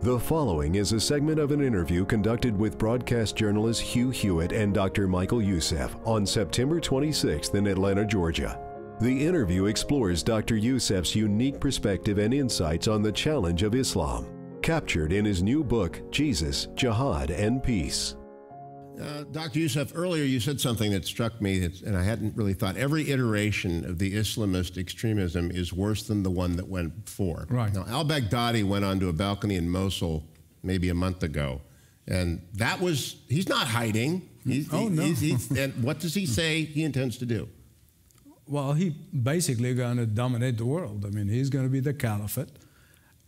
The following is a segment of an interview conducted with broadcast journalist Hugh Hewitt and Dr. Michael Youssef on September 26th in Atlanta, Georgia. The interview explores Dr. Youssef's unique perspective and insights on the challenge of Islam, captured in his new book, Jesus, Jihad, and Peace. Dr. Youssef, earlier you said something that struck me, and I hadn't really thought. Every iteration of the Islamist extremism is worse than the one that went before. Right. Now, al-Baghdadi went onto a balcony in Mosul maybe a month ago, and that was, he's not hiding. And what does he say he intends to do? Well, he basically going to dominate the world. I mean, he's going to be the caliphate,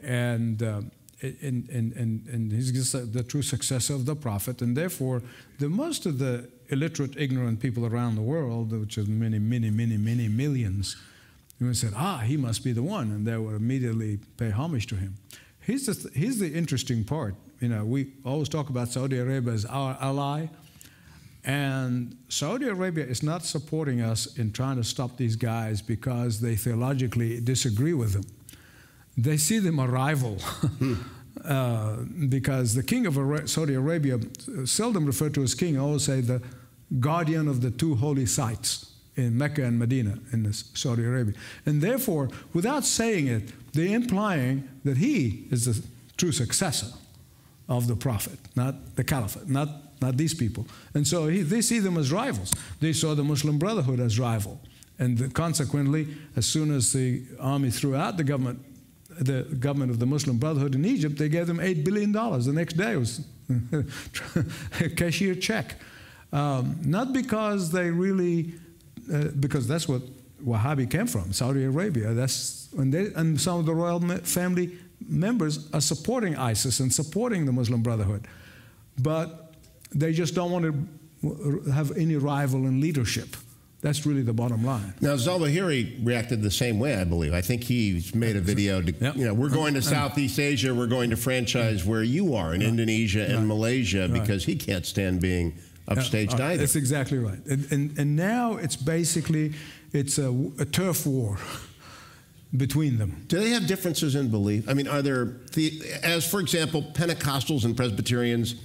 and he's just the true successor of the prophet, and therefore, most of the illiterate, ignorant people around the world, which is many millions, said, he must be the one, and they would immediately pay homage to him. Here's the interesting part. You know, we always talk about Saudi Arabia as our ally, and Saudi Arabia is not supporting us in trying to stop these guys because they theologically disagree with them. They see them a rival because the king of Saudi Arabia, seldom referred to as king, I always say the guardian of the two holy sites in Mecca and Medina in Saudi Arabia. And therefore, without saying it, they're implying that he is the true successor of the prophet, not the caliphate, not these people. And so they see them as rivals. They saw the Muslim Brotherhood as rival. And consequently, as soon as the army threw out the government of the Muslim Brotherhood in Egypt, they gave them $8 billion. The next day it was a cashier check. Not because they really, because that's what Wahhabi came from, Saudi Arabia. And some of the royal family members are supporting ISIS and supporting the Muslim Brotherhood. But they just don't want to have any rival in leadership. That's really the bottom line. Now, Zawahiri reacted the same way, I believe. I think he's made a video, we're going to Southeast Asia, we're going to franchise where you are in Indonesia and Malaysia because he can't stand being upstaged either. That's exactly right. And now it's basically, it's a turf war between them. Do they have differences in belief? I mean, are there, as for example, Pentecostals and Presbyterians,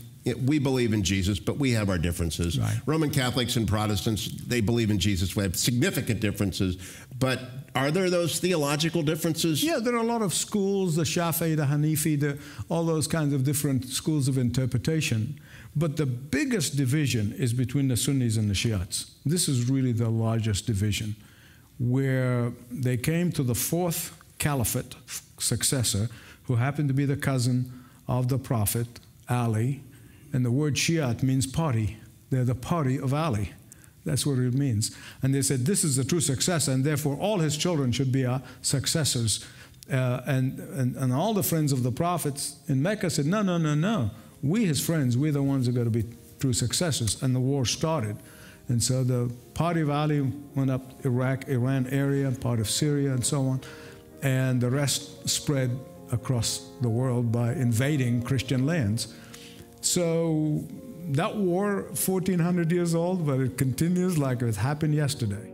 we believe in Jesus, but we have our differences. Right. Roman Catholics and Protestants, they believe in Jesus. We have significant differences. But are there those theological differences? Yeah, there are a lot of schools, the Shafi'i, the Hanifi, all those kinds of different schools of interpretation. But the biggest division is between the Sunnis and the Shiites. This is really the largest division, where they came to the fourth caliphate successor, who happened to be the cousin of the prophet, Ali. And the word Shiite means party. They're the party of Ali. That's what it means. And they said, this is the true successor, and therefore all his children should be our successors. And all the friends of the prophets in Mecca said, no. We, his friends, we're the ones who are going to be true successors. And the war started. And so the party of Ali went up Iraq, Iran area, part of Syria, and so on. And the rest spread across the world by invading Christian lands. So that war, 1,400 years old, but it continues like it happened yesterday.